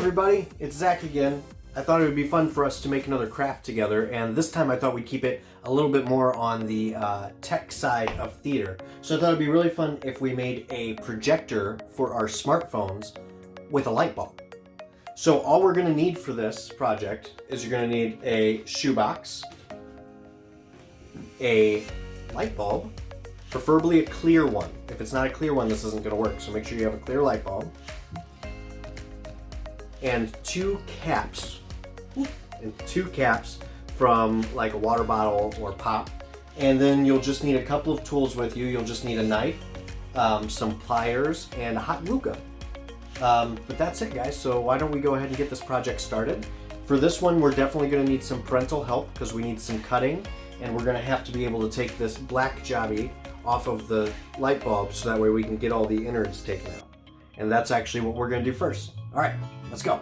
everybody, it's Zach again. I thought it would be fun for us to make another craft together, and this time I thought we'd keep it a little bit more on the tech side of theater. So I thought it'd be really fun if we made a projector for our smartphones with a light bulb. So all we're going to need for this project is you're going to need a shoebox, a light bulb, preferably a clear one. If it's not a clear one, this isn't going to work, so make sure you have a clear light bulb. And two caps from like a water bottle or pop. And then you'll just need a couple of tools with you. You'll just need a knife, some pliers, and a hot glue gun. But that's it, guys. So why don't we go ahead and get this project started. For this one, we're definitely going to need some parental help because we need some cutting, and we're going to have to be able to take this black jobby off of the light bulb so that way we can get all the innards taken out. And that's actually what we're going to do first. All right, let's go.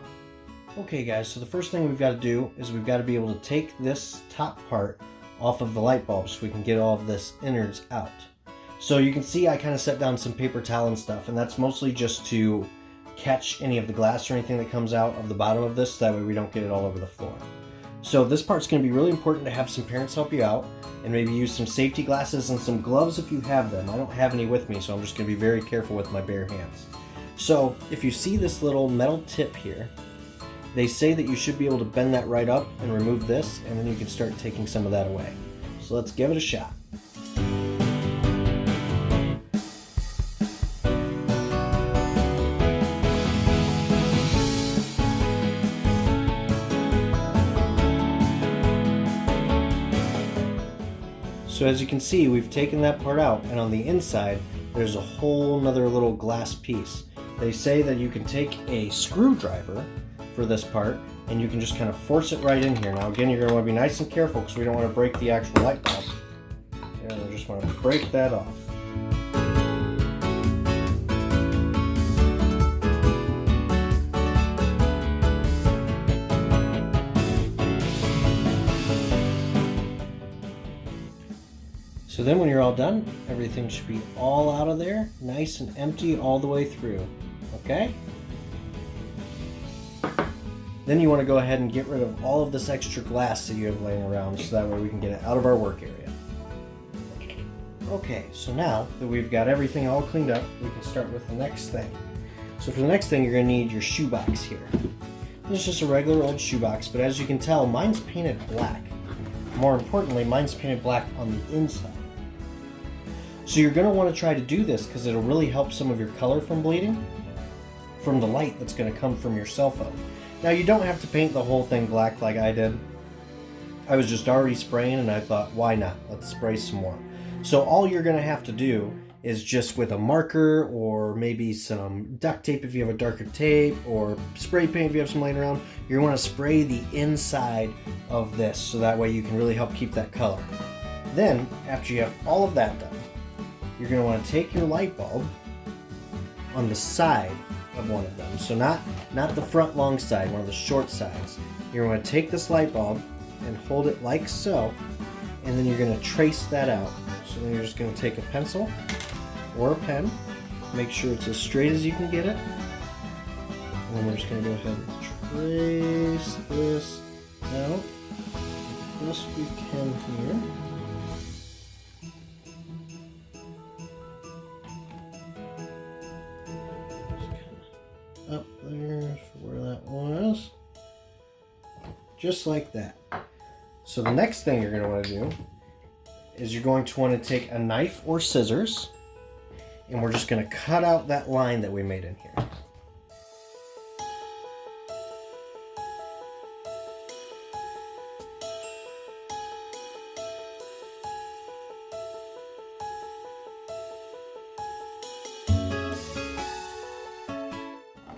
Okay, guys, so the first thing we've got to do is we've got to be able to take this top part off of the light bulb so we can get all of this innards out. So you can see I kind of set down some paper towel and stuff, and that's mostly just to catch any of the glass or anything that comes out of the bottom of this, so that way we don't get it all over the floor. So this part's going to be really important to have some parents help you out, and maybe use some safety glasses and some gloves if you have them. I don't have any with me, so I'm just going to be very careful with my bare hands. So if you see this little metal tip here, they say that you should be able to bend that right up and remove this, and then you can start taking some of that away. So let's give it a shot. So as you can see, we've taken that part out, and on the inside there's a whole nother little glass piece. They say that you can take a screwdriver for this part, and you can just kind of force it right in here. Now again, you're going to want to be nice and careful because we don't want to break the actual light bulb. And we just want to break that off. So then when you're all done, everything should be all out of there, nice and empty all the way through, okay? Then you want to go ahead and get rid of all of this extra glass that you have laying around so that way we can get it out of our work area. Okay, so now that we've got everything all cleaned up, we can start with the next thing. So for the next thing, you're going to need your shoebox here. This is just a regular old shoebox, but as you can tell, mine's painted black. More importantly, mine's painted black on the inside. So you're going to want to try to do this because it'll really help some of your color from bleeding from the light that's going to come from your cell phone. Now you don't have to paint the whole thing black like I did. I was just already spraying and I thought, why not? Let's spray some more. So all you're going to have to do is just with a marker or maybe some duct tape if you have a darker tape, or spray paint if you have some laying around, you're going to want to spray the inside of this so that way you can really help keep that color. Then after you have all of that done, you're going to want to take your light bulb on the side of one of them. So not the front long side, one of the short sides. You're going to take this light bulb and hold it like so, and then you're going to trace that out. So then you're just going to take a pencil or a pen, make sure it's as straight as you can get it, and then we're just going to go ahead and trace this out as best we can here. Up there where that was, just like that. So the next thing you're going to want to do is you're going to want to take a knife or scissors, and we're just going to cut out that line that we made in here.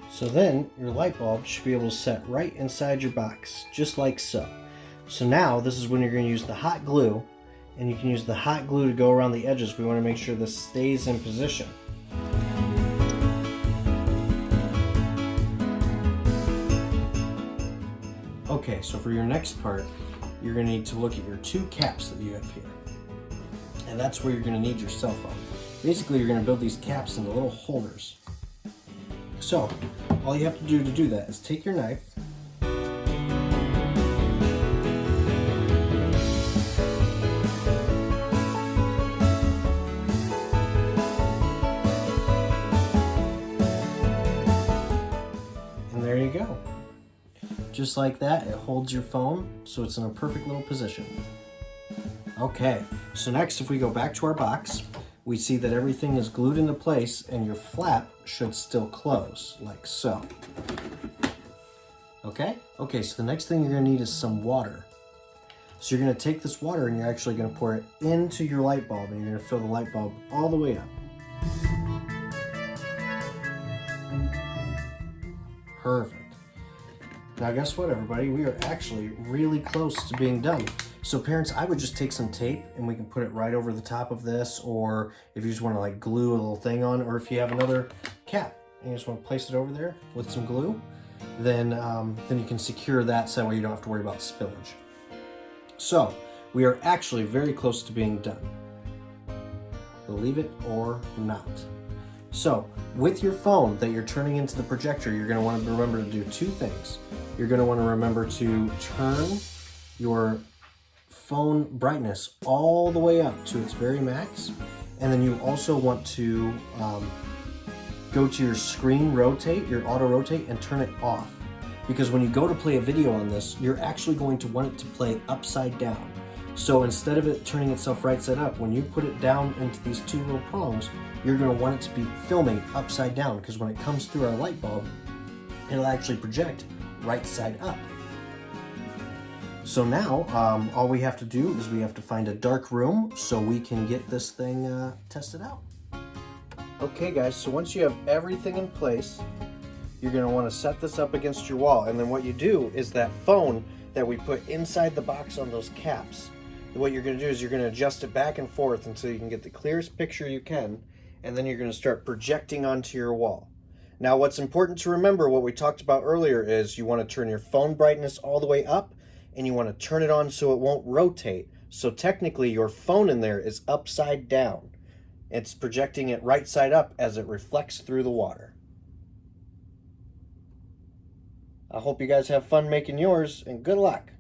So then your light bulb should be able to set right inside your box, just like so. So now this is when you're going to use the hot glue, and you can use the hot glue to go around the edges. We want to make sure this stays in position. Okay, so for your next part, you're going to need to look at your two caps that you have here. And that's where you're going to need your cell phone. Basically, you're going to build these caps into little holders. So all you have to do that is take your knife, and there you go. Just like that, it holds your phone so it's in a perfect little position. Okay, so next if we go back to our box, we see that everything is glued into place and your flap should still close, like so. Okay, so the next thing you're gonna need is some water. So you're gonna take this water and you're actually gonna pour it into your light bulb, and you're gonna fill the light bulb all the way up. Perfect. Now guess what, everybody? We are actually really close to being done. So parents, I would just take some tape and we can put it right over the top of this, or if you just want to like glue a little thing on, or if you have another cap and you just want to place it over there with some glue, then you can secure that so that way you don't have to worry about spillage. So we are actually very close to being done. Believe it or not. So with your phone that you're turning into the projector, you're going to want to remember to do two things. You're going to want to remember to turn your phone brightness all the way up to its very max, and then you also want to go to your screen rotate, your auto rotate, and turn it off, because when you go to play a video on this, you're actually going to want it to play upside down. So instead of it turning itself right side up, when you put it down into these two little prongs, you're going to want it to be filming upside down, because when it comes through our light bulb, it'll actually project right side up. So now, all we have to do is we have to find a dark room so we can get this thing tested out. Okay guys, so once you have everything in place, you're going to want to set this up against your wall, and then what you do is that phone that we put inside the box on those caps, what you're going to do is you're going to adjust it back and forth until you can get the clearest picture you can, and then you're going to start projecting onto your wall. Now what's important to remember, what we talked about earlier, is you want to turn your phone brightness all the way up, and you want to turn it on so it won't rotate. So technically your phone in there is upside down. It's projecting it right side up as it reflects through the water. I hope you guys have fun making yours, and good luck.